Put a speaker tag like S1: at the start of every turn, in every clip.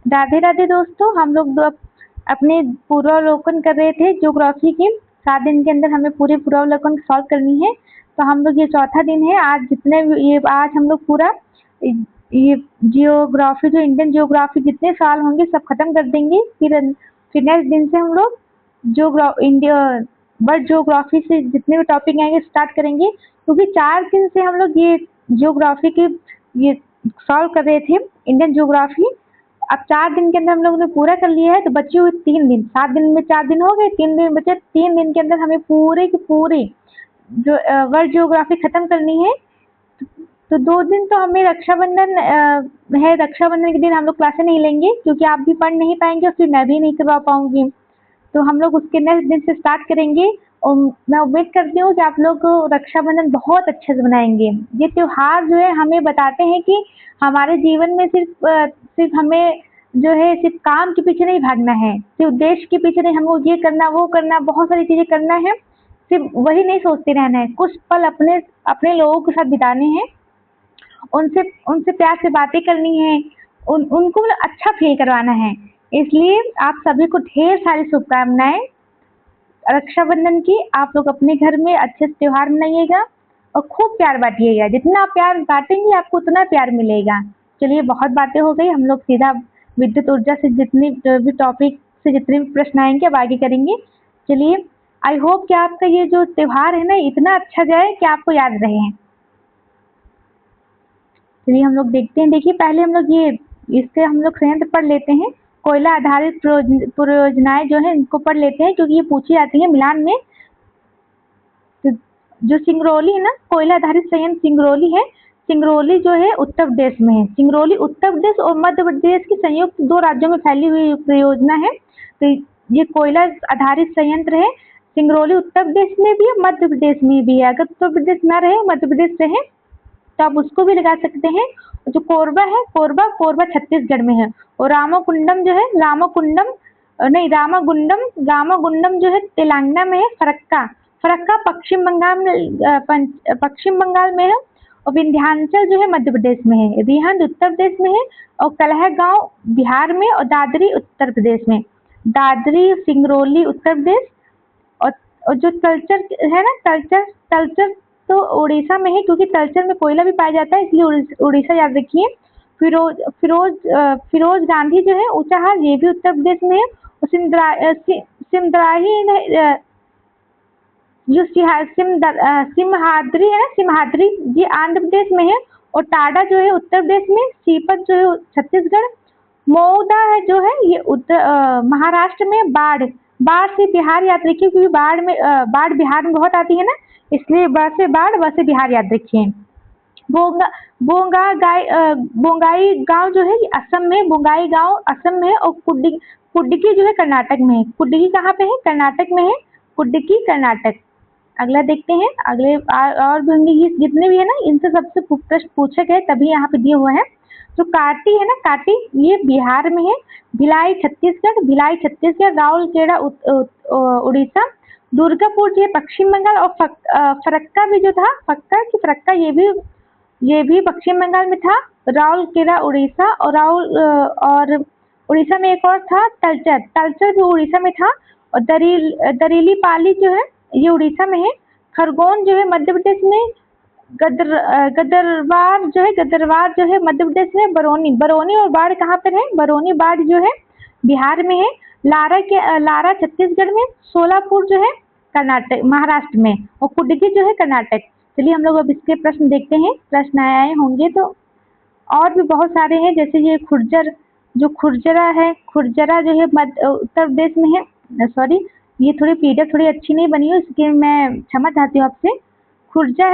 S1: राधे राधे दोस्तों, हम लोग अपने पूर्वावलोकन कर रहे थे ज्योग्राफी के। 7 दिन के अंदर हमें पूरे पूर्वावलोकन सॉल्व करनी है। तो हम लोग ये चौथा दिन है। आज हम लोग पूरा ये जियोग्राफी, जो इंडियन जियोग्राफी जितने साल होंगे सब खत्म कर देंगे। फिर नेक्स्ट दिन से हम लोग इंडिया वर्ल्ड जियोग्राफी से जितने भी टॉपिक आएंगे स्टार्ट करेंगे, क्योंकि 4 दिन से हम लोग ये जियोग्राफी के ये सॉल्व कर रहे थे, इंडियन जियोग्राफी। अब 4 दिन के अंदर हम लोगों ने पूरा कर लिया है, तो बचे हुए 3 दिन, 7 दिन में 4 दिन हो गए, 3 दिन बचे। 3 दिन के अंदर हमें पूरे के पूरे जो वर्ल्ड जियोग्राफी खत्म करनी है। तो 2 दिन तो हमें रक्षाबंधन है। रक्षाबंधन के दिन हम लोग क्लासे नहीं लेंगे, क्योंकि आप भी पढ़ नहीं पाएंगे और फिर मैं भी नहीं करवा पाऊंगी। तो हम लोग उसके नेक्स्ट दिन से स्टार्ट करेंगे। और मैं उम्मीद करती हूँ कि आप लोग रक्षाबंधन बहुत अच्छे से मनाएंगे। ये त्योहार जो है हमें बताते हैं कि हमारे जीवन में सिर्फ हमें जो है सिर्फ काम के पीछे नहीं भागना है, सिर्फ देश के पीछे नहीं, हमें ये करना वो करना, बहुत सारी चीजें करना है। सिर्फ वही नहीं सोचते रहना है, कुछ पल अपने अपने लोगों के साथ बिताने हैं, उनसे उनसे प्यार से बातें करनी है, उनको मतलब अच्छा फील करवाना है। इसलिए आप सभी को ढेर सारी शुभकामनाएं रक्षाबंधन की। आप लोग अपने घर में अच्छे से त्योहार मनाइएगा और खूब प्यार बांटिएगा। जितना आप प्यार बांटेंगे आपको उतना प्यार मिलेगा। चलिए, बहुत बातें हो गई, हम लोग सीधा विद्युत ऊर्जा से जितनी भी टॉपिक से जितने भी प्रश्न आएंगे अब आगे करेंगे। चलिए, आई होप कि आपका ये जो त्योहार है ना इतना अच्छा जाए कि आपको याद रहे। चलिए हम लोग देखते हैं। देखिए, पहले हम लोग इससे हम लोग संयंत्र पढ़ लेते हैं। कोयला आधारित परियोजनाएं जो है इनको पढ़ लेते हैं, क्योंकि ये पूछी जाती है मिलान में। तो जो सिंगरौली है ना, कोयला आधारित संयंत्र सिंगरौली है। सिंगरौली जो है उत्तर प्रदेश में है। सिंगरौली उत्तर प्रदेश और मध्य प्रदेश की संयुक्त 2 राज्यों में फैली हुई परियोजना है। तो ये कोयला आधारित संयंत्र है। सिंगरौली उत्तर प्रदेश में भी है, मध्य प्रदेश में भी है। अगर उत्तर प्रदेश ना रहे, मध्य प्रदेश रहे, तो आप उसको भी लगा सकते हैं। जो कोरबा है, कोरबा छत्तीसगढ़ में है। और रामाकुंडम जो है, रामागुंडम जो है तेलंगाना में है। फरक्का फरक्का पश्चिम बंगाल में है। और विंध्याचल जो है मध्य प्रदेश में है। रिहंद उत्तर प्रदेश में है। और कलहगांव बिहार में। और दादरी उत्तर प्रदेश में। दादरी सिंगरौली उत्तर प्रदेश। और जो तलचर है ना, तलचर तो उड़ीसा में है, क्योंकि तलचर में कोयला भी पाया जाता है, इसलिए उड़ीसा याद रखिए। फिरोज गांधी जो है ऊंचाहार, ये भी उत्तर प्रदेश में है। और सिमदराही जो सिमहाद्री है ना, सिमहाद्री ये आंध्र प्रदेश में है। और टाडा जो है उत्तर प्रदेश में। सीपत जो है छत्तीसगढ़। मऊदा है जो है ये महाराष्ट्र में। बाढ़ से बिहार याद रखिए, क्योंकि बाढ़ बिहार में बहुत आती है ना, इसलिए ब से बाढ़, व से बिहार याद रखिए। बोंगाई गांव जो है ये असम में। बोंगाई गांव असम में है। और कुड्डकी जो है कर्नाटक में है। कुड्डकी कहाँ पे है? कर्नाटक में है। कुड्डकी कर्नाटक। अगला देखते हैं। और भी होंगे, ये जितने भी है ना इनसे सबसे प्रश्न पूछे गए तभी यहाँ पे दिए हुए हैं। जो काटी है ना, काटी ये बिहार में है। भिलाई छत्तीसगढ़। राउरकेला उड़ीसा। दुर्गापुर जो है पश्चिम बंगाल। और फरक्का भी जो था, फरक्का ये भी पश्चिम बंगाल में था। राउरकेला उड़ीसा। और उड़ीसा में एक और था तलचर भी उड़ीसा में था। और दरीली पाली जो है ये उड़ीसा में है। खरगोन जो है मध्य प्रदेश में। गदरवार जो है मध्य प्रदेश में। बरौनी और बाढ़ कहाँ पर है? बरौनी बाढ़ जो है बिहार में है। लारा छत्तीसगढ़ में। सोलापुर जो है कर्नाटक महाराष्ट्र में। और कुड्डकी जो है कर्नाटक। चलिए हम लोग अब इसके प्रश्न देखते हैं। प्रश्न आए होंगे तो और भी बहुत सारे हैं, जैसे ये खुरजरा है। खुरजरा जो है उत्तर प्रदेश में है। सॉरी, ये थोड़ी पीडीएफ थोड़ी अच्छी नहीं बनी है, इसके मैं क्षमा चाहती हूँ आपसे। खुर्जा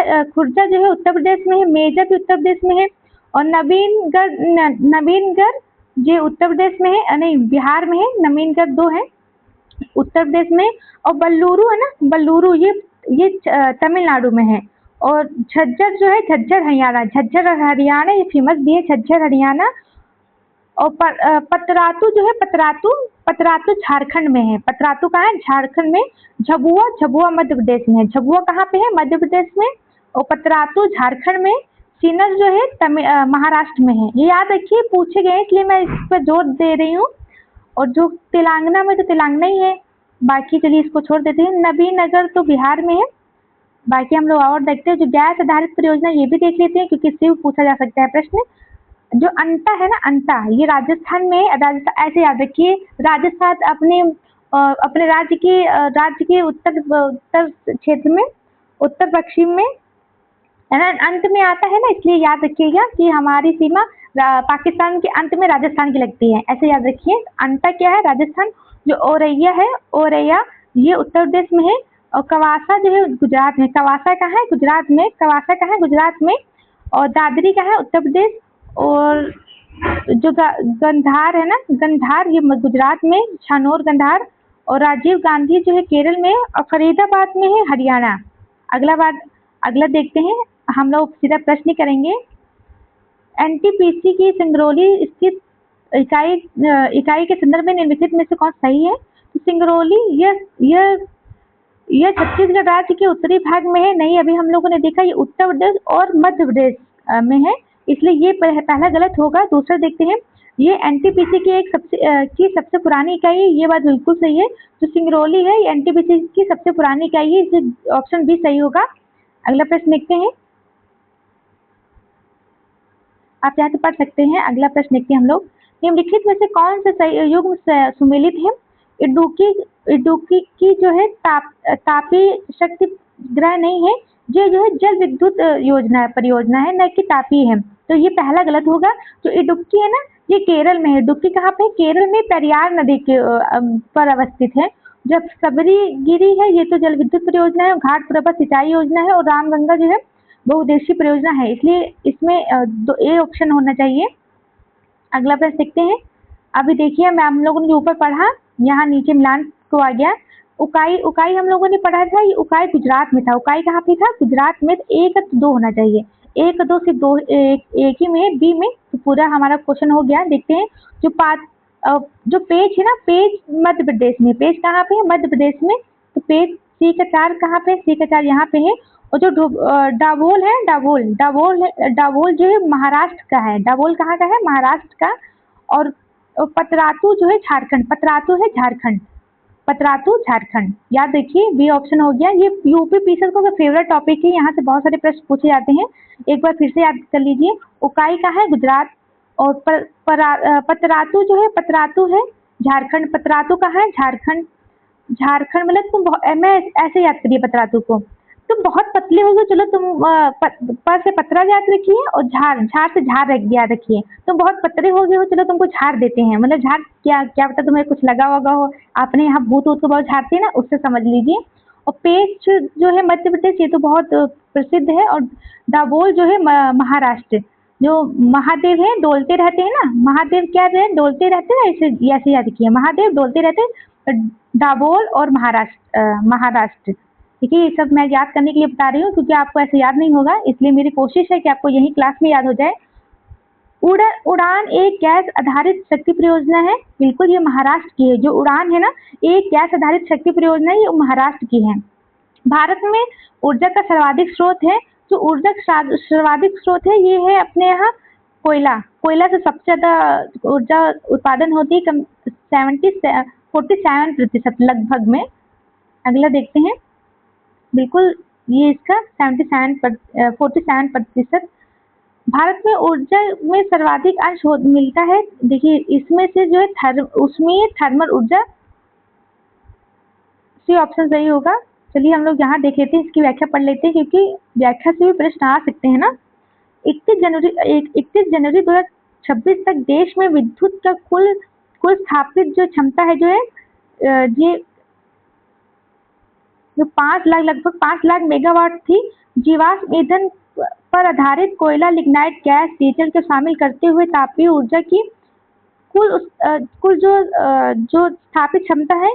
S1: जो है उत्तर प्रदेश में है। मेजा भी उत्तर प्रदेश में है। और नवीनगढ़ ये उत्तर प्रदेश में है, नहीं बिहार में है। नवीनगढ़ 2 है उत्तर प्रदेश में। और बल्लूरू है ना, बल्लूरू ये तमिलनाडु में है। और झज्जर जो है झज्जर हरियाणा, ये फेमस भी है झज्जर हरियाणा। और पतरातू जो है पतरातू झारखंड में है। पतरातू कहाँ है? झारखंड में। झबुआ मध्य प्रदेश में है। झबुआ कहाँ पे है? मध्य प्रदेश में। और पतरातू झारखंड में। चिनर जो है महाराष्ट्र में है, ये याद रखिए, पूछे गए इसलिए मैं इस पर जोर दे रही हूँ। और जो तेलंगाना में, तो तेलंगाना ही है, बाकी चलिए इसको छोड़ देते हैं। नबीनगर तो बिहार में है। बाकी हम लोग और देखते हैं, जो गैस आधारित परियोजना ये भी देख लेते हैं क्योंकि इससे भी पूछा जा सकता है प्रश्न। जो अंटा है ना, अंटा, ये राजस्थान में है। राजस्थान ऐसे याद रखिए, राजस्थान अपने राज्य के उत्तर उत्तर क्षेत्र में, उत्तर पश्चिम में है ना, अंत में आता है ना, इसलिए याद रखिएगा कि हमारी सीमा पाकिस्तान के अंत में राजस्थान की लगती है, ऐसे याद रखिए। अंटा क्या है? राजस्थान। जो औरैया है, औरैया ये उत्तर प्रदेश में है। और कवासा जो है गुजरात में। कवासा कहाँ है? गुजरात में। कवासा कहाँ है? गुजरात में। और दादरी कहाँ है? उत्तर प्रदेश। और जो गंधार है ना, गंधार ये गुजरात में, छानोर गंधार। और राजीव गांधी जो है केरल में, और फरीदाबाद में है हरियाणा। अगला देखते हैं, हम लोग सीधा प्रश्न करेंगे। एनटीपीसी की सिंगरौली स्थित इकाई के संदर्भ में निम्नलिखित में से कौन सही है? तो सिंगरौली यह छत्तीसगढ़ राज्य के उत्तरी भाग में है। नहीं, अभी हम लोगों ने देखा ये उत्तर प्रदेश और मध्य प्रदेश में है, इसलिए ये पहला गलत होगा। दूसरा देखते हैं, ये एनटीपीसी की सबसे पुरानी इकाई है, ये बात बिल्कुल सही है। जो सिंगरौली है, ये एनटीपीसी की सबसे पुरानी इकाई है, इसलिए ऑप्शन बी सही होगा। अगला प्रश्न देखते हैं, आप चाहे तो पढ़ सकते हैं। अगला प्रश्न देखते हैं हम लोग, निम्नलिखित में से कौन से युग्म सुमेलित है? इडुक्की की जो है तापी शक्ति ग्रह नहीं है, ये जो है जल विद्युत परियोजना है, न कि तापी है, तो ये पहला गलत होगा। जो इडुक्की है ना, ये केरल में है। इडुक्की कहाँ पे? केरल में, पेरियार नदी के पर अवस्थित है। जब सबरीगिरी है, ये तो जल विद्युत परियोजना है। घाटप्रभा सिंचाई योजना है। और रामगंगा जो है बहुउद्देशीय परियोजना है, इसलिए इसमें ए ऑप्शन होना चाहिए। अगला प्रश्न देखते हैं। अभी देखिए, हम लोगों ने ऊपर पढ़ा, यहाँ नीचे मिलान को आ गया। उकाई हम लोगों ने पढ़ा था, ये उकाई गुजरात में था। उकाई कहाँ पे था? गुजरात में। तो 1 और 2 होना चाहिए। 1 2 सिर्फ 2 एक ही में, बी में, तो पूरा हमारा क्वेश्चन हो गया। देखते हैं, जो पेज है ना, पेज मध्य प्रदेश में। पेज कहाँ पे है? मध्य प्रदेश में। तो पेज सी का 4 कहाँ पे? सी का 4 यहाँ पे है। और जो डाबोल है, डाबोल जो है महाराष्ट्र का है। डाबोल कहाँ का है? महाराष्ट्र का। और पतरातू जो है झारखंड। पतरातू है झारखंड। पतरातू झारखंड, याद रखिए, बी ऑप्शन हो गया। ये यूपी पीसीएस का फेवरेट टॉपिक है, यहाँ से बहुत सारे प्रश्न पूछे जाते हैं, एक बार फिर से याद कर लीजिए। उकाई का है गुजरात। और पतरातू जो है, पतरातू है झारखंड। पतरातू का है झारखंड। झारखंड मतलब मैं ऐसे याद करिए पतरातू को। तुम बहुत पतले हो गए, चलो तुम पर से पतरा याद रखिए, और झार से झार याद रखिए। तुम बहुत पतले हो गए हो, चलो तुमको झार देते हैं, मतलब झार क्या पता तुम्हें कुछ लगा होगा हो, आपने यहाँ भूत को बहुत झाड़ते हैं ना, उससे समझ लीजिए। और पेच जो है मध्य प्रदेश, ये तो बहुत प्रसिद्ध है। और दाबोल जो है महाराष्ट्र। जो महादेव है डोलते रहते हैं ना, महादेव क्या रहे? डोलते रहते हैं, ऐसे याद रखिए, महादेव डोलते रहते हैं। दाबोल और महाराष्ट्र, ठीक है। ये सब मैं याद करने के लिए बता रही हूँ क्योंकि आपको ऐसे याद नहीं होगा, इसलिए मेरी कोशिश है कि आपको यही क्लास में याद हो जाए। उड़ान एक गैस आधारित शक्ति परियोजना है, बिल्कुल ये महाराष्ट्र की है। जो उड़ान है ना, एक गैस आधारित शक्ति परियोजना है, ये महाराष्ट्र की है। भारत में ऊर्जा का सर्वाधिक स्रोत है, जो ऊर्जा सर्वाधिक स्रोत है, ये है अपने यहाँ कोयला से सबसे ज्यादा ऊर्जा उत्पादन होती है, 47% लगभग में। अगला देखते हैं, बिल्कुल ये इसका 47% भारत में ऊर्जा में सर्वाधिक अंश मिलता है। देखिए, इसमें से जो है उसमें थर्मल ऊर्जा, सी ऑप्शन सही होगा। चलिए हम लोग यहाँ देख लेते हैं, इसकी व्याख्या पढ़ लेते हैं, क्योंकि व्याख्या से भी प्रश्न आ सकते हैं ना। 31 जनवरी 2026 तक देश में विद्युत का कुल स्थापित जो क्षमता है, जो है ये जो 5 लाख, लगभग 5 लाख मेगावाट थी। जीवाश्म ईंधन पर आधारित कोयला, लिग्नाइट गैस, डीजल को शामिल करते हुए तापीय ऊर्जा की कुल जो स्थापित क्षमता है,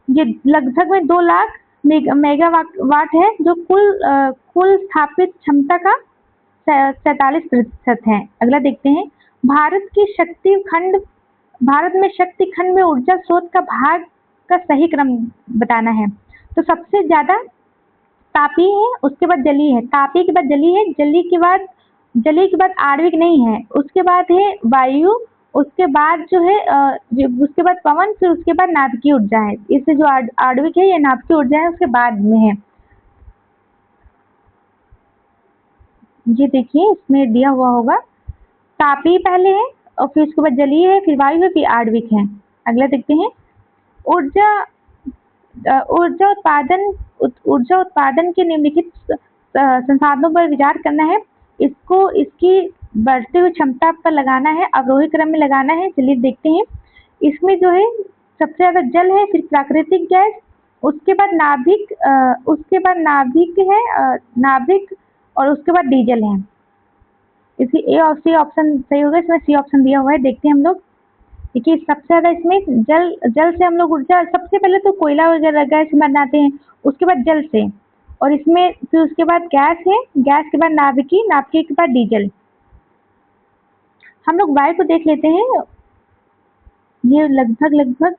S1: ये लगभग में 2 लाख मेगावाट है, जो कुल स्थापित क्षमता का 47% है। अगला देखते हैं, भारत में शक्ति खंड में ऊर्जा स्रोत का भाग का सही क्रम बताना है। तो सबसे ज्यादा तापी है, उसके बाद जली है, तापी के बाद जली है, जली के बाद आणविक नहीं है, उसके बाद है वायु, उसके बाद जो है उसके बाद पवन, फिर उसके बाद नाभिकीय ऊर्जा है। इससे जो आणविक है ये नाभिकीय ऊर्जा है उसके बाद में है। ये देखिए इसमें दिया हुआ होगा, तापी पहले है और फिर उसके बाद जलीय है, फिर वायु है, फिर आणविक है। अगला देखते हैं ऊर्जा ऊर्जा उत्पादन के निम्नलिखित संसाधनों पर विचार करना है। इसको इसकी बढ़ती हुई क्षमता पर लगाना है, अवरोही क्रम में लगाना है। चलिए देखते हैं। इसमें जो है सबसे ज्यादा जल है, फिर प्राकृतिक गैस, उसके बाद नाभिक है, नाभिक, और उसके बाद डीजल है। इसी ए और सी ऑप्शन सही होगा, इसमें सी ऑप्शन दिया हुआ है। देखते हैं हम लोग। देखिए सबसे ज्यादा इसमें जल से हम लोग ऊर्जा, सबसे पहले तो कोयला वगैरह गैस बनाते हैं, उसके बाद जल से, और इसमें फिर उसके बाद गैस है, गैस के बाद नाभिकीय के बाद डीजल। हम लोग वायु को देख लेते हैं। ये लगभग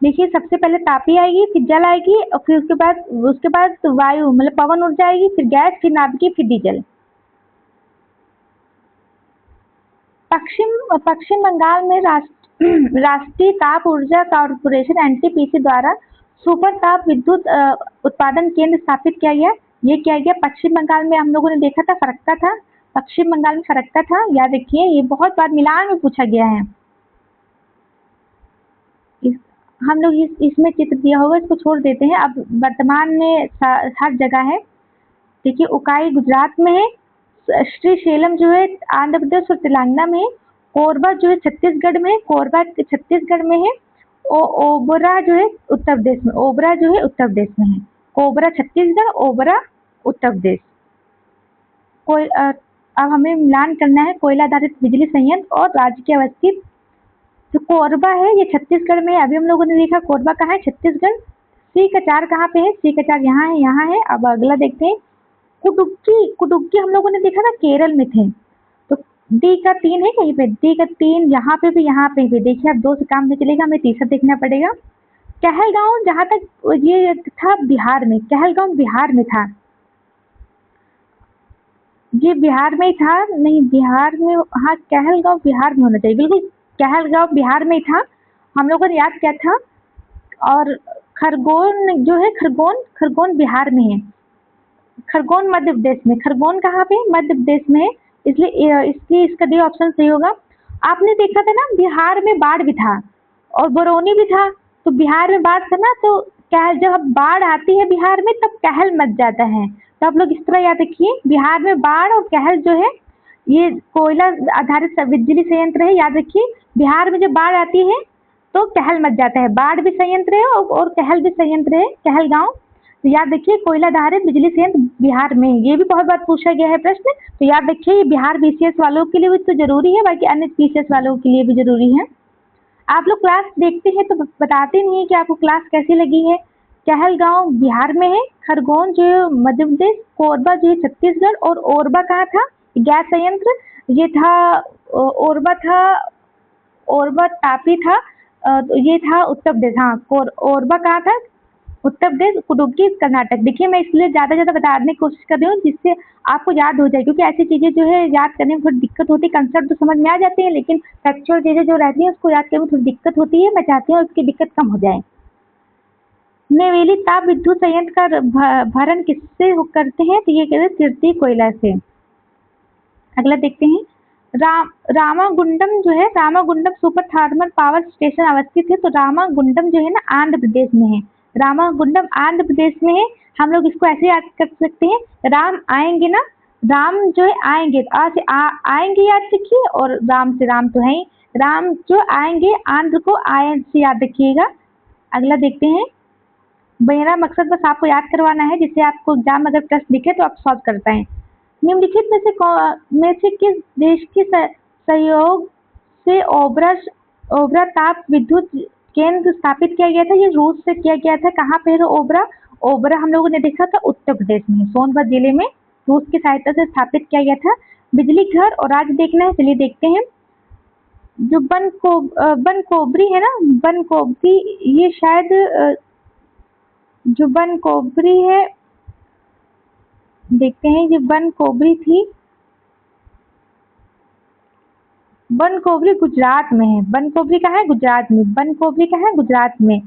S1: देखिए सबसे पहले तापी आएगी, फिर जल आएगी, और फिर उसके बाद वायु मतलब पवन ऊर्जा आएगी, फिर गैस, फिर नाभिकीय, फिर डीजल। पश्चिम बंगाल में राष्ट्रीय ताप ऊर्जा कॉर्पोरेशन एनटीपीसी द्वारा सुपर ताप विद्युत उत्पादन केंद्र स्थापित किया गया। ये किया गया पश्चिम बंगाल में। हम लोगों ने देखा था फरक्का था, पश्चिम बंगाल में फरक्का था, याद रखिए। ये बहुत बार मिलान में पूछा गया है। हम लोग इसमें चित्र दिया होगा, इसको छोड़ देते हैं। अब वर्तमान में हर जगह है। देखिए उकाई गुजरात में है, श्रीशैलम जो है आंध्र प्रदेश और तेलंगाना में है, कोरबा जो है छत्तीसगढ़ में है, कोरबा छत्तीसगढ़ में है, ओबरा जो है उत्तर प्रदेश में, ओबरा जो है उत्तर प्रदेश में है। कोबरा छत्तीसगढ़, ओबरा उत्तर प्रदेश। अब हमें मिलान करना है कोयला आधारित बिजली संयंत्र और राज्य के अवस्थित। जो कोरबा है ये छत्तीसगढ़ में है। अभी हम लोगों ने देखा कोरबा कहाँ है, छत्तीसगढ़। सी का 4 कहाँ पे है, सी का 4 यहाँ है, यहाँ है। अब अगला देखते हैं कुडुक्की हम लोगों ने देखा था केरल में थे। तो डी का 3 है कहीं पे, डी का 3 यहाँ पे भी, यहाँ पे भी। देखिए अब 2 से काम नहीं चलेगा, हमें तीसरा देखना पड़ेगा। कहलगांव, जहाँ तक ये था बिहार में, कहलगांव बिहार में था। ये बिहार में ही था, नहीं बिहार में, हाँ कहलगांव बिहार में होना चाहिए, बिल्कुल कहलगांव बिहार में ही था। हम लोगों ने याद किया था। और खरगोन जो है, खरगोन बिहार में है, खरगोन मध्य प्रदेश में। खरगोन कहाँ पे, मध्य प्रदेश में है, इसलिए इसका डी ऑप्शन सही होगा। आपने देखा था ना बिहार में बाढ़ भी था और बरौनी भी था, तो बिहार में बाढ़ था ना, तो कहल, जब बाढ़ आती है बिहार में तब कहल मच जाता है। तो आप लोग इस तरह याद रखिए, बिहार में बाढ़ और कहल जो है ये कोयला आधारित बिजली संयंत्र है। याद रखिए बिहार में जब बाढ़ आती है तो कहल मच जाता है, बाढ़ भी संयंत्र है और कहल भी संयंत्र है, कहलगांव। तो याद रखिए कोयला आधारित बिजली संयंत्र बिहार में, ये भी बहुत बार पूछा गया है प्रश्न। तो याद रखिए ये बिहार बीसीएस वालों के लिए भी तो जरूरी है, बाकी अन्य बीसीएस वालों के लिए भी जरूरी है। आप लोग क्लास देखते हैं तो बताते नहीं है कि आपको क्लास कैसी लगी है। कहलगांव बिहार में है, खरगोन जो है मध्य प्रदेश, कोरबा जो है छत्तीसगढ़, और ओरबा कहाँ था, गैस संयंत्र ये था, ओरबा तापी था, ये था उत्तर प्रदेश। हाँ ओरबा कहाँ था, उत्तर प्रदेश, कुडुक्की कर्नाटक। देखिए मैं इसलिए ज़्यादा बताने की कोशिश कर रही हूँ जिससे आपको याद हो जाए, क्योंकि ऐसी चीज़ें जो है याद करने में थोड़ी दिक्कत होती है। कंसेप्ट तो समझ में आ जाते हैं, लेकिन फैक्चुअल चीज़ें जो रहती हैं उसको याद करने में थोड़ी दिक्कत होती है। मैं चाहती हूँ उसकी दिक्कत कम हो जाए। नेवेली ताप विद्युत संयंत्र का भरण किससे करते हैं, तो ये कहते हैं तृतीय कोयला से। अगला देखते हैं। रामागुंडम जो है, Ramagundam super thermal power station अवस्थित है। तो रामागुंडम जो है ना आंध्र प्रदेश में है, रामागुंडम आंध्र प्रदेश में है। हम लोग इसको ऐसे याद कर सकते हैं, राम आएंगे ना, राम जो है आएंगे, आएंगे याद रखिए, और राम से, राम तो है ही, राम जो आएंगे, आंध्र को आय से याद रखिएगा। अगला देखते हैं। मेरा मकसद बस आपको याद करवाना है, जिससे आपको एग्जाम अगर प्रश्न दिखे तो आप सॉल्व कर पाएं। निम्नलिखित में से किस देश के सहयोग से ओबरा ताप विद्युत केंद्र स्थापित किया गया था? ये रूस से किया गया था। कहाँ पे है ओबरा हम लोगों ने देखा था उत्तर प्रदेश में, सोनभद्र जिले में रूस की सहायता से स्थापित किया गया था। बिजली घर और राज्य देखना है, चलिए देखते हैं। जो बन कोबरी है ना, बन कोबरी, ये शायद जो बन कोबरी है, देखते हैं, ये बन कोबरी थी, बन कोबरी गुजरात में है। बन कोबरी कहाँ है? गुजरात में। बन कोबरी कहाँ है? गुजरात में।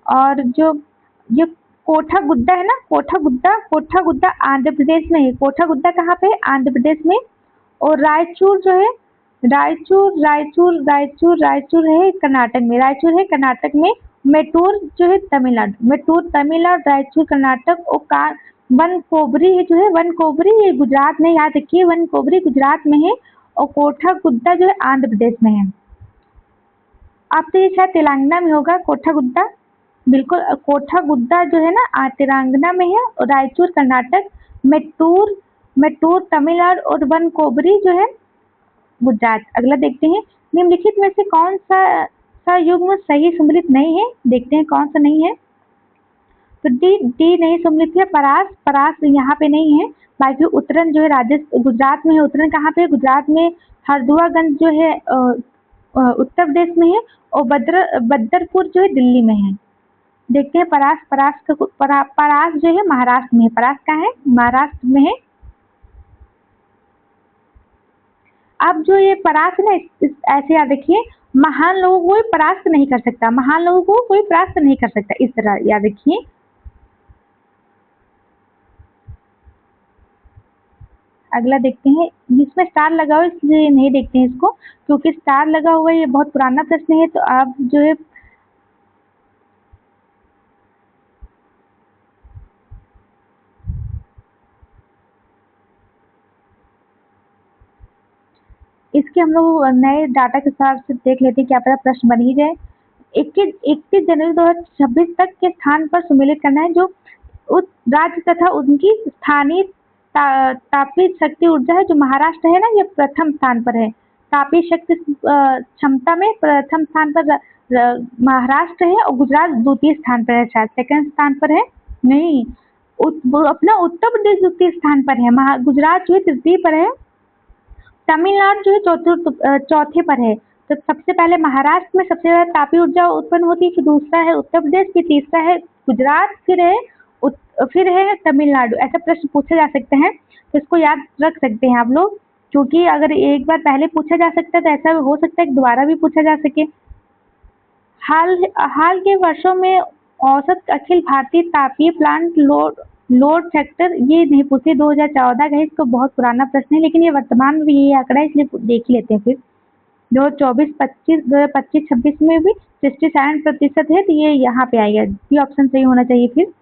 S1: और जो ये कोठा गुद्दा है ना, कोठा गुद्दा आंध्र प्रदेश में है। कोठा गुद्दा कहाँ पे है? आंध्र प्रदेश में। और रायचूर जो है, रायचूर है कर्नाटक में। रायचूर है कर्नाटक में। मेटूर जो है तमिलनाडु, मेटूर तमिलनाडु, रायचूर कर्नाटक। और वन कोबरी है जो है, वन कोबरी ये गुजरात में, याद रखिए, वन कोबरी गुजरात में है। और कोठा गुद्दा जो है आंध्र प्रदेश में है। अब तो ये शायद तेलंगाना में होगा, कोठा गुद्दा। बिल्कुल, कोठा गुद्दा जो है ना तेलंगाना में है। और रायचूर कर्नाटक, मेट्टूर मेट्टूर तमिलनाडु और वन कोबरी जो है गुजरात। अगला देखते हैं, निम्नलिखित में से कौन सा युग्म सही सम्मिलित नहीं है? देखते हैं कौन सा नहीं है। तो डी नहीं सम्मिलित है। परास यहाँ पे नहीं है। बाकी उत्तरन जो है गुजरात में है। उत्तरन कहाँ पे है? गुजरात में। हरदुआगंज जो है उत्तर प्रदेश में है। और बदरपुर जो है दिल्ली में है। देखते हैं परास जो है महाराष्ट्र में है। परास कहाँ है? महाराष्ट्र में है। अब जो ये परास्त ना, ऐसे याद रखिए, महान लोगों को कोई परास्त नहीं कर सकता, महान लोगों को कोई परास्त नहीं कर सकता, इस तरह याद रखिए। अगला देखते हैं, जिसमें स्टार लगा हुआ इसलिए नहीं देखते हैं इसको, क्योंकि स्टार लगा हुआ ये बहुत पुराना प्रश्न है। तो आप जो है इसके हम लोग नए डाटा के हिसाब से देख लेते हैं, क्या पता प्रश्न बन ही जाए। 21 जनवरी 2026 तक के स्थान पर सम्मिलित करना है जो उस राज्य तथा उनकी स्थानीय तापीय शक्ति ऊर्जा है। जो महाराष्ट्र है ना, ये प्रथम स्थान पर है। तापीय शक्ति क्षमता में प्रथम स्थान पर महाराष्ट्र है। और गुजरात द्वितीय स्थान पर है, शायद सेकंड स्थान पर है। नहीं, अपना उत्तर प्रदेश द्वितीय स्थान पर है। गुजरात जो है तृतीय पर है। तमिलनाडु जो है चौथे पर है। तो सबसे पहले महाराष्ट्र में सबसे ज्यादा तापीय ऊर्जा उत्पन्न होती है, फिर दूसरा है उत्तर प्रदेश, फिर तीसरा है गुजरात, फिर है तमिलनाडु। ऐसा प्रश्न पूछे जा सकते हैं, तो इसको याद रख सकते हैं आप लोग, क्योंकि अगर एक बार पहले पूछा जा सकता है तो ऐसा हो सकता है कि दोबारा भी पूछा जा सके। हाल के वर्षों में औसत अखिल भारतीय तापीय प्लांट लोड फैक्टर ये नहीं पूछे, 2014 का है, इसको बहुत पुराना प्रश्न है, लेकिन ये वर्तमान में भी यही आंकड़ा है, इसलिए देख लेते हैं। फिर 2025-26 में भी 67% है, तो ये यहाँ पे आएगा, ये ऑप्शन सही होना चाहिए। फिर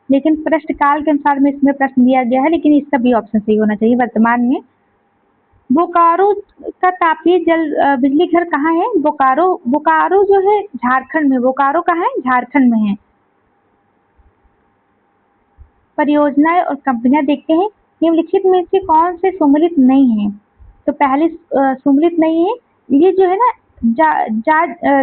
S1: लेकिन प्रश्न काल के अनुसार में इसमें प्रश्न दिया गया है, लेकिन इसका भी ऑप्शन सही होना चाहिए वर्तमान में। बोकारो का तापीय बिजली घर कहाँ है? बोकारो जो है झारखंड में। बोकारो कहाँ है? झारखंड में है। परियोजनाएं और कंपनियां देखते हैं, निम्नलिखित में से कौन से सम्मिलित नहीं है? तो पहले सम्मिलित नहीं है, ये जो है ना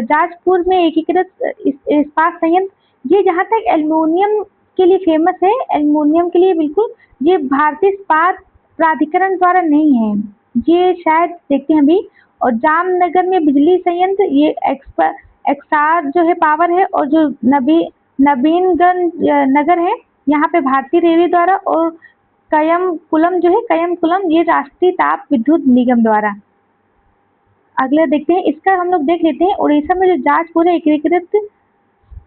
S1: जाजपुर में एकीकृत इस्पात संयंत्र, ये जहाँ तक एल्युमिनियम के लिए फेमस है, एल्युमिनियम के लिए बिल्कुल, ये भारतीय इस्पात प्राधिकरण द्वारा नहीं है, ये शायद देखते हैं अभी। और जामनगर में बिजली संयंत्र, ये एक्सार जो है पावर है। और जो नवीनगंज नगर है, यहाँ पे भारतीय रेलवे द्वारा। और कयमकुलम जो है, कयमकुलम, ये राष्ट्रीय ताप विद्युत निगम द्वारा। अगला देखते हैं, इसका हम लोग देख लेते हैं। उड़ीसा में जो जाजपुर है एकीकृत,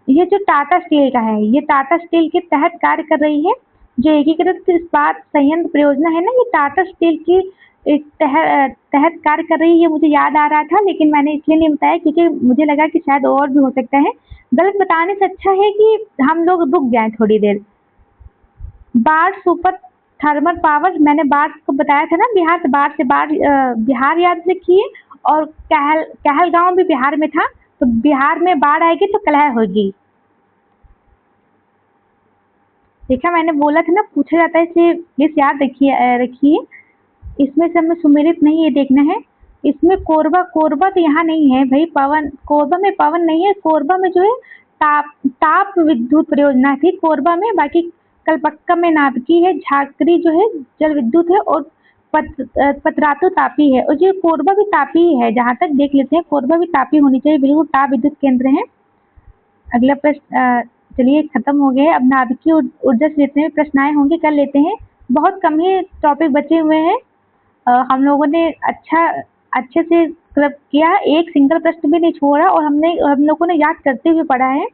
S1: ये जो टाटा स्टील का है, ये टाटा स्टील के तहत कार्य कर रही है। जो एकीकृत इस्पात संयंत्र परियोजना है ना, ये टाटा स्टील की तहत कार्य कर रही है। ये मुझे याद आ रहा था, लेकिन मैंने इसलिए नहीं बताया क्योंकि मुझे लगा कि शायद और भी हो सकता है। गलत बताने से अच्छा है कि हम लोग रुक जाएं थोड़ी देर। बाढ़ सुपर थर्मल पावर, मैंने बाढ़ को बताया था ना, बिहार से बाढ़ बिहार याद रखिए। और कहलगांव भी बिहार में था, तो बिहार में बाढ़ आएगी तो कलह होगी। देखा, मैंने बोला था ना पूछा जाता है, इसलिए प्लीज याद रखिए। इसमें से हमें सुमेलित नहीं ये देखना है। इसमें कोरबा तो यहाँ नहीं है भाई। कोरबा में पवन नहीं है। कोरबा में जो है ताप विद्युत परियोजना थी कोरबा में। बाकी कल्पक्कम में नाभिकीय है, झाकरी जो है जल विद्युत है, और पतरातु तापी है, और ये कोरबा भी तापी है। जहाँ तक देख लेते हैं, कोरबा भी तापी होनी चाहिए, बिल्कुल ताप विद्युत केंद्र है। अगला प्रश्न चलिए खत्म हो गया। अब नाभिकीय ऊर्जा से जितने भी प्रश्न आए होंगे कर लेते हैं, बहुत कम ही टॉपिक बचे हुए हैं। हम लोगों ने अच्छे से किया, एक सिंगल प्रश्न भी नहीं छोड़ा, और हम लोगों ने याद करते हुए पढ़ा है।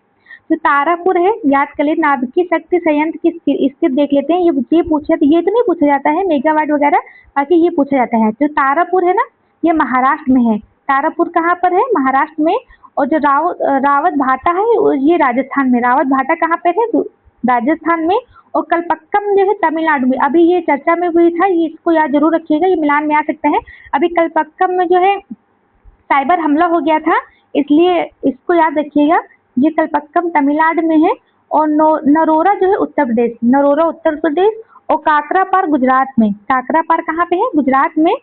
S1: तो तारापुर है, याद कर ले, नाभिकीय शक्ति संयंत्र की स्थिति देख लेते हैं। ये पूछा, तो ये तो नहीं पूछा जाता है मेगावाट वगैरह, बाकी ये पूछा जाता है। जो तारापुर है ना, ये महाराष्ट्र में है। तारापुर कहाँ पर है? महाराष्ट्र में। और जो रावत भाटा है ये राजस्थान में। रावत भाटा कहाँ पे है? राजस्थान में। और कल्पक्कम जो है तमिलनाडु में। अभी ये चर्चा में हुई था, ये इसको याद जरूर रखिएगा, ये मिलान में आ सकता है। अभी कल्पक्कम में जो है साइबर हमला हो गया था, इसलिए इसको याद रखिएगा। ये कल्पक्कम तमिलनाडु में है। और नरोरा जो है उत्तर प्रदेश, नरोरा उत्तर प्रदेश। और काकरापार गुजरात में। काकरापार कहाँ पे है? गुजरात में।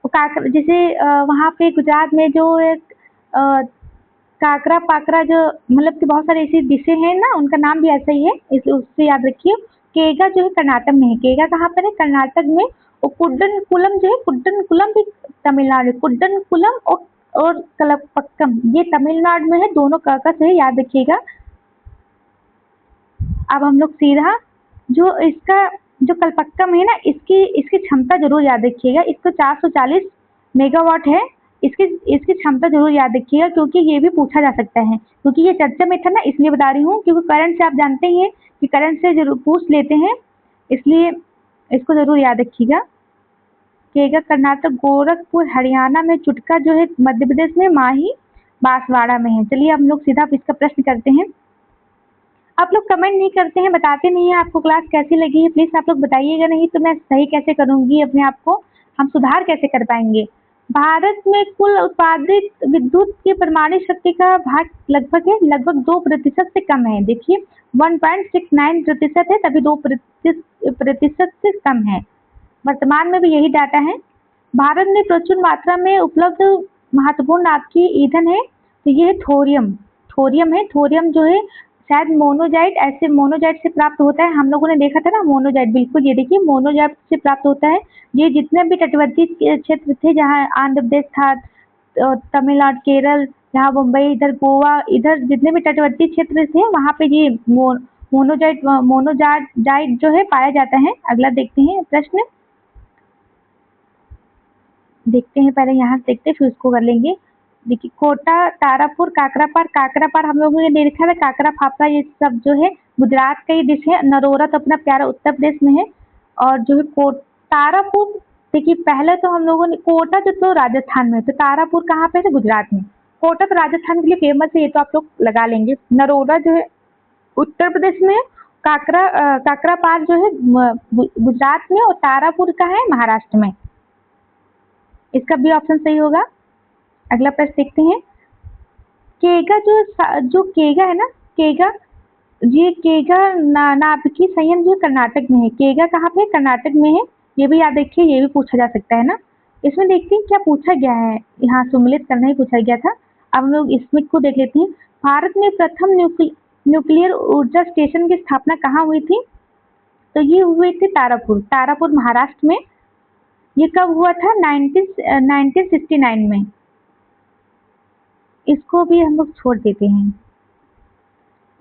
S1: और जैसे वहाँ पे गुजरात में जो एक काकरा पाकरा, जो मतलब कि बहुत सारी ऐसी डिशें हैं ना, उनका नाम भी ऐसा ही है, इसलिए उससे याद रखिए। केगा जो है कर्नाटक में है। केगा कहाँ पर है? कर्नाटक में। और कुड्डनकुलम जो है, कुड्डनकुलम भी तमिलनाडु। कुड्डनकुलम और कलपक्कम ये तमिलनाडु में है। दोनों का से याद रखिएगा। अब हम लोग सीधा जो कल्पक्कम है ना, इसकी क्षमता जरूर याद रखिएगा। इसको 440 मेगावाट है। इसकी क्षमता जरूर याद रखिएगा, क्योंकि ये भी पूछा जा सकता है, क्योंकि ये चर्चा में था ना, इसलिए बता रही हूँ। क्योंकि करंट से आप जानते ही हैं कि करंट से जरूर पूछ लेते हैं, इसलिए इसको जरूर याद रखिएगा। केगा कर्नाटक, गोरखपुर हरियाणा में, चुटका जो है मध्य प्रदेश में, माही बांसवाड़ा में है। चलिए हम लोग सीधा इसका प्रश्न करते हैं। आप लोग कमेंट नहीं करते हैं, बताते नहीं है आपको क्लास कैसी लगी है। प्लीज आप लोग बताइएगा, नहीं तो मैं सही कैसे करूंगी अपने आप को, हम सुधार कैसे कर पाएंगे। भारत में कुल उत्पादित विद्युत की परमाणु शक्ति का भाग लगभग 2% से कम है। देखिए 1.69% है, तभी 2% से कम है। वर्तमान में भी यही डाटा है। भारत में प्रचुर मात्रा में उपलब्ध महत्वपूर्ण नाभिकीय ईंधन है, तो ये है थोरियम। थोरियम है। थोरियम जो है शायद मोनोजाइट से प्राप्त होता है। हम लोगों ने देखा था ना मोनोजाइट, बिल्कुल ये देखिए मोनोजाइट से प्राप्त होता है। ये जितने भी तटवर्ती क्षेत्र थे, जहाँ आंध्र प्रदेश था, तमिलनाडु, केरल, यहाँ मुंबई, इधर गोवा, इधर जितने भी तटवर्ती क्षेत्र थे, वहाँ पे ये मोनोजाइट जो है पाया जाता है। अगला देखते हैं प्रश्न, देखते हैं पहले यहाँ देखते फिर उसको कर लेंगे। देखिए कोटा, तारापुर, काकरापार हम लोगों ने देखा था। काकरा फाफड़ा ये सब जो है गुजरात का ही डिश है। नरोरा तो अपना प्यारा उत्तर प्रदेश में है। और जो है तारापुर, देखिए पहले तो हम लोगों ने कोटा जो तो राजस्थान में, तो तारापुर कहाँ पे है? गुजरात में। कोटा तो राजस्थान के लिए फेमस है, ये तो आप लोग लगा लेंगे। नरोरा जो है उत्तर प्रदेश में। काकरापार जो है गुजरात में। और तारापुर का है महाराष्ट्र में। इसका भी ऑप्शन सही होगा। अगला प्रश्न देखते हैं। केगा जो केगा है ना, केगा नाभिकीय संयंत्र जो कर्नाटक में है। केगा कहाँ पे? कर्नाटक में है। ये भी याद रखिए, ये भी पूछा जा सकता है ना। इसमें देखते हैं क्या पूछा गया है। यहाँ सम्मिलित करना ही पूछा गया था। अब हम लोग इसमें को देख लेते हैं। भारत में प्रथम न्यूक्लियर ऊर्जा स्टेशन की स्थापना कहाँ हुई थी? तो ये हुई थी तारापुर महाराष्ट्र में। ये कब हुआ था? 1969 में। इसको भी हम लोग छोड़ देते हैं।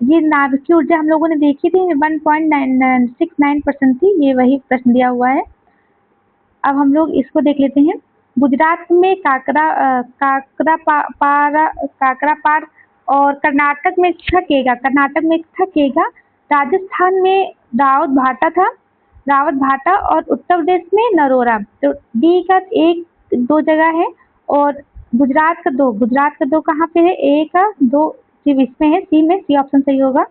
S1: ये नाभिकीय ऊर्जा हम लोगों ने देखी थी, 1.69% थी। ये वही प्रश्न दिया हुआ है। अब हम लोग इसको देख लेते हैं। गुजरात में काकरापार, और कर्नाटक में था केगा। राजस्थान में रावत भाटा, और उत्तर प्रदेश में नरोरा। तो डी का 1-2 जगह है, और गुजरात का 2 कहाँ पे है? ए का 2 इसमें है, सी में। सी ऑप्शन सही होगा।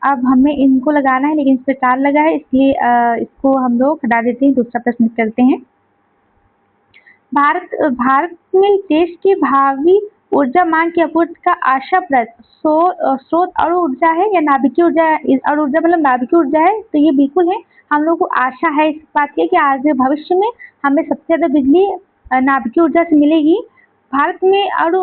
S1: अब हमें इनको लगाना है, लेकिन इस पे 4 लगा है, इसलिए इसको हम लोग हटा देते हैं। दूसरा प्रश्न करते हैं। भारत में देश की भावी ऊर्जा मांग की आपूर्ति का आशाप्रद स्रोत अणु ऊर्जा है या नाभिकीय ऊर्जा है? अणु ऊर्जा मतलब नाभिकीय ऊर्जा है, तो ये बिल्कुल है। हम लोग को आशा है इस बात की कि आगे भविष्य में हमें सबसे ज्यादा बिजली नाभिकीय ऊर्जा से मिलेगी। भारत में अणु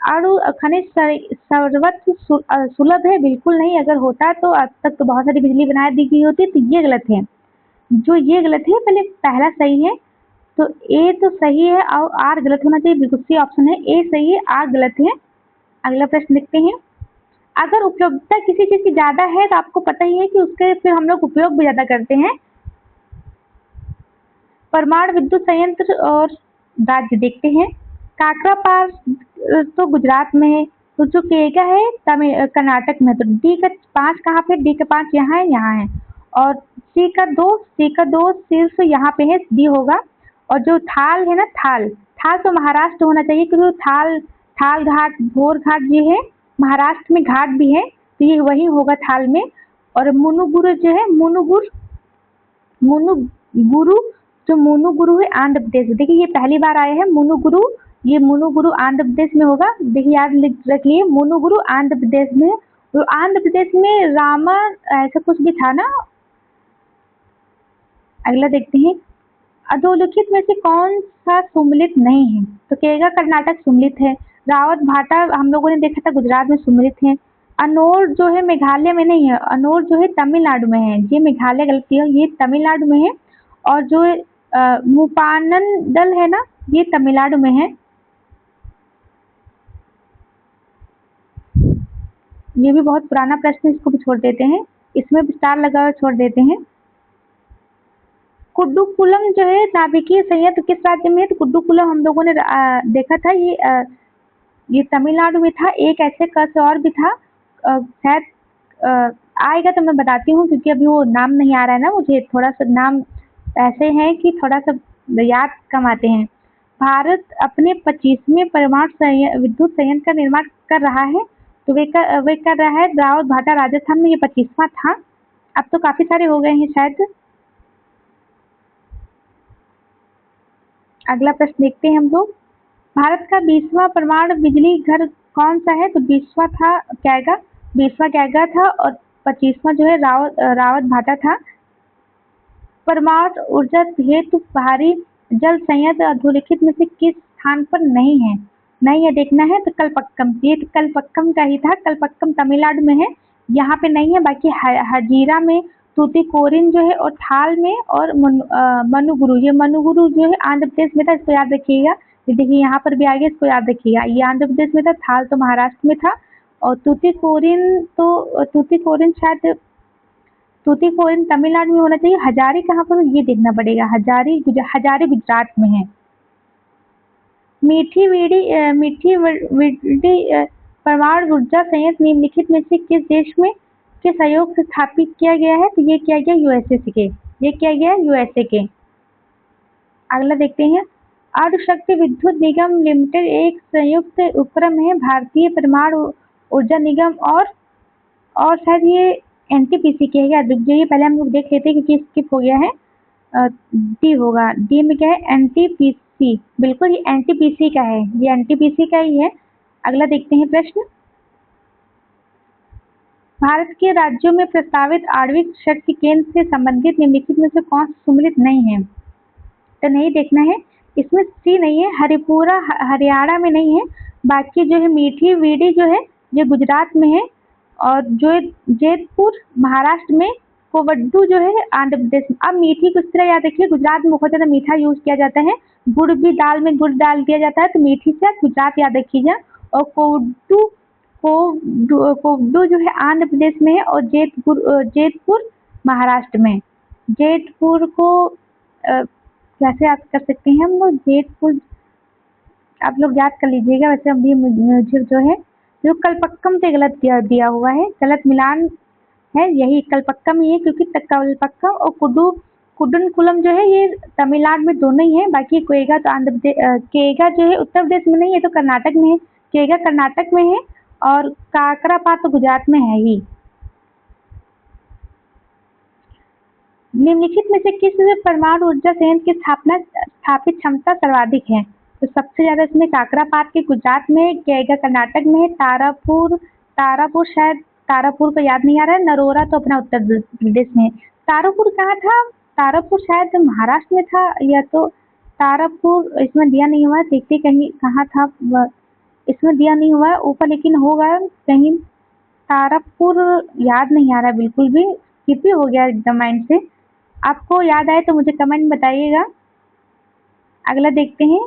S1: अणु खनिज सर्वत्र सुलभ है, बिल्कुल नहीं। अगर होता तो अब तक तो बहुत सारी बिजली बना दी गई होती, तो ये गलत है। जो ये गलत है, पहले पहला सही है, तो ए तो सही है और आर गलत होना चाहिए, बिल्कुल सी ऑप्शन है, ए सही है, आर गलत है। अगला प्रश्न देखते हैं। अगर उपयोगिता किसी चीज की ज्यादा है तो आपको पता ही है कि उसके फिर हम लोग उपयोग भी ज्यादा करते हैं। परमाणु विद्युत संयंत्र और राज्य देखते हैं। काकरा पार तो गुजरात में है, तो जो केगा है कर्नाटक में। तो डी का 5 कहाँ पे? डी का 5 यहाँ है, यहाँ है। और सी का 2 सिर्फ यहाँ पे है, डी होगा। और जो थाल है ना, थाल थाल तो महाराष्ट्र होना चाहिए, क्योंकि थाल थाल घाट भोर घाट ये है, महाराष्ट्र में घाट भी है, तो ये वही होगा थाल में। और मुनुगुरु जो है, मुनुगुरु जो मुनुगुरु है आंध्र प्रदेश में। देखिए ये पहली बार आए हैं मुनुगुरु, ये मुनुगुरु आंध्र प्रदेश में होगा। देखिए याद रखिए, मुनुगुरु आंध्र प्रदेश में। तो आंध्र प्रदेश में रामा ऐसा कुछ भी था ना। अगला देखते हैं। अधोलिखित में से कौन सा सुमेलित नहीं है? तो केगा कर्नाटक सुमेलित है। रावत भाटा हम लोगों ने देखा था गुजरात में सुमेलित है। अनोर जो है मेघालय में नहीं है, अनोर जो है तमिलनाडु में है। ये मेघालय गलती है, ये तमिलनाडु में है। और जो मुपानन दल है ना, ये तमिलनाडु में है। ये भी बहुत पुराना प्रश्न है, इसको भी छोड़ देते हैं, इसमें विस्तार लगा हुआ छोड़ देते हैं। कुड्डूकुलम जो है नाभिकीय संयंत्र किस राज्य में है? तो कुड्डूकुलम हम लोगों ने देखा था, ये तमिलनाडु में था। एक ऐसे क से और भी था, शायद आएगा तो मैं बताती हूँ, क्योंकि अभी वो नाम नहीं आ रहा है ना मुझे। थोड़ा सा नाम ऐसे हैं कि थोड़ा सा याद कम आते हैं। भारत अपने 25वें परमाणु विद्युत संयंत्र का निर्माण कर रहा है, तो वे कर रहा है रावत भाटा राजस्थान में, ये 25वां था। अब तो काफी सारे हो गए हैं शायद। अगला प्रश्न देखते हैं हम लोग। भारत का 20वां परमाणु बिजली घर कौन सा है? तो 20वां था कैगा, 20वां कैगा था, और 25वां जो है रावत भाटा था। परमाणु ऊर्जा हेतु भारी जल संयंत्र अधोलिखित में से किस स्थान पर नहीं है? नहीं है देखना है, तो कलपक्कम, ये तो कलपक्कम का ही था। कलपक्कम तमिलनाडु में है, यहाँ पे नहीं है। बाकी हजीरा में, तूतीकोरिन जो है, और थाल में, और मनुगुरु, ये मनुगुरु जो है आंध्र प्रदेश में था, इसको याद रखिएगा। ये देखिए यहाँ पर भी आगे, इसको याद रखिएगा। ये आंध्र प्रदेश में था, थाल तो महाराष्ट्र में था। और तूतीकोरिन शायद तूतीकोरिन तमिलनाडु में होना चाहिए। हजारी कहाँ पर? ये देखना पड़ेगा। हजारी गुजरात में है। मीठी वीडी परमाणु ऊर्जा संयंत्र निम्नलिखित में से किस देश में के सहयोग से स्थापित किया गया है? तो ये किया गया यूएसए के, ये किया गया यूएसए के। अगला देखते हैं। अणुशक्ति विद्युत निगम लिमिटेड एक संयुक्त उपक्रम है भारतीय परमाणु ऊर्जा निगम और शायद ये एनटीपीसी के है या? जो ये पहले हम लोग देख लेते हैं, क्योंकि स्किप हो गया है। डी होगा, डी में क्या है? एनटीपीसी, बिल्कुल ये एनटीपीसी का है, ये एनटीपीसी का ही है। अगला देखते हैं प्रश्न। भारत के राज्यों में प्रस्तावित आणविक शक्ति केंद्र से संबंधित निम्नलिखित में से कौन सा सुमेलित नहीं है? तो नहीं देखना है, इसमें सी नहीं है। हरिपुरा हरियाणा में नहीं है। बाकी जो है मीठी वीडी जो है ये गुजरात में है। और जो जैतपुर महाराष्ट्र में, कोवड्डू जो है आंध्र प्रदेश में। अब मीठी को इस तरह याद रखिए, गुजरात में बहुत ज्यादा मीठा यूज किया जाता है, गुड़ भी दाल में गुड़ डाल दिया जाता है, तो मीठी से गुजरात याद रखिएगा। और कोवड्डू जो है आंध्र प्रदेश में है, और जैतपुर महाराष्ट्र में। जैतपुर को कैसे याद कर सकते हैं हम लोग? जैतपुर आप लोग याद कर लीजिएगा। वैसे अभी मुझे जो है जो कलपक्कम से गलत दिया हुआ है, गलत मिलान है, यही कलपक्कम ही है, क्योंकि कलपक्कम और कुड्डनकुलम जो है ये तमिलनाडु में दोनों ही है। बाकी केगा तो आंध्र प्रदेश, केगा जो है उत्तर प्रदेश में नहीं है, तो कर्नाटक में है। केगा कर्नाटक में है, और काकरापात तो गुजरात में है ही। निम्नलिखित में से किस परमाणु ऊर्जा संयंत्र की स्थापित क्षमता सर्वाधिक है? तो सबसे ज्यादा इसमें काकरापात के गुजरात में, केगा कर्नाटक में है, तारापुर शायद, तारापुर को याद नहीं आ रहा है। नरोरा तो अपना उत्तर प्रदेश में है। तारापुर कहाँ था? तारापुर शायद महाराष्ट्र में था, या तो तारापुर इसमें दिया नहीं हुआ है, देखते कहीं कहाँ था इसमें दिया नहीं हुआ है ऊपर, लेकिन होगा कहीं। तारापुर याद नहीं आ रहा बिल्कुल भी, स्किप ही हो गया एकदम माइंड से। आपको याद आए तो मुझे कमेंट में बताइएगा। अगला देखते हैं।